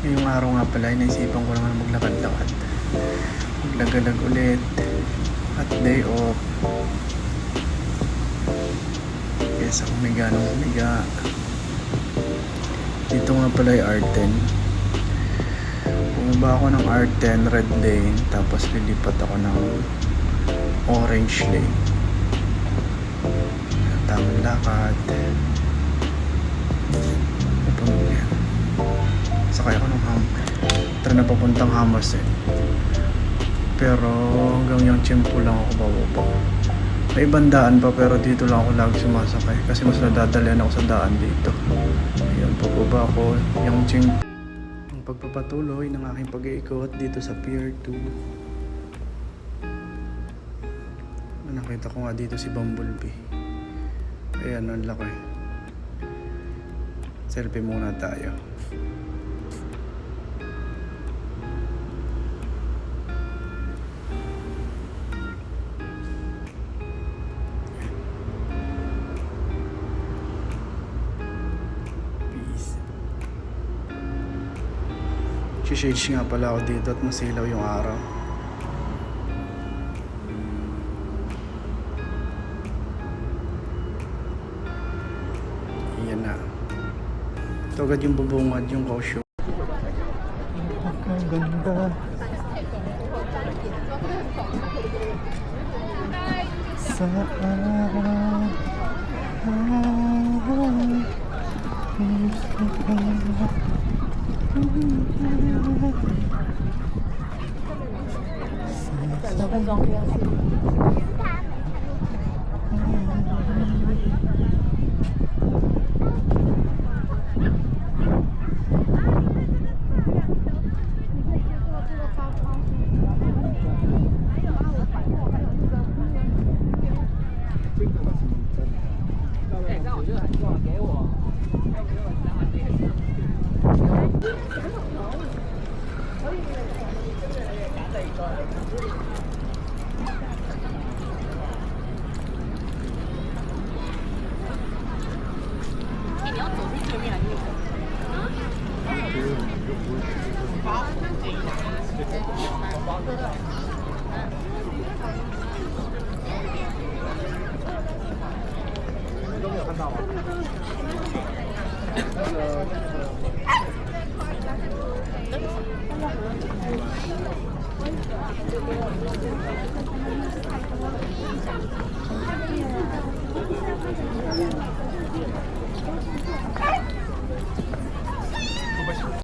Ngayong araw nga pala, naisipan ko naman maglakad-lakad. Maglagalag ulit. At day off. Kesa umiga ng umiga. Dito nga pala ay R10. Bumaba ako ng R10 red lane. Tapos lilipat ako ng orange lane. Tamang lakad. Sakay ako ng tren na papuntang Hamasin. Pero hanggang yung Tsimpo lang ako bababa. May ibang daan pa pero dito lang ako lagi sumasakay kasi mas nadadalian ako sa daan dito. Ayun, pagbaba ako yung Tsimpo. Ang pagpapatuloy ng aking pag-iikot dito sa Pier 2. Nakita ko nga dito si Bumblebee. Ayan, ang laki. Selfie muna tayo. Shades nga pala ako dito at masilaw yung araw. Yan na. Ito agad yung bubungad, yung kausyo. Napakaganda. Sa araw.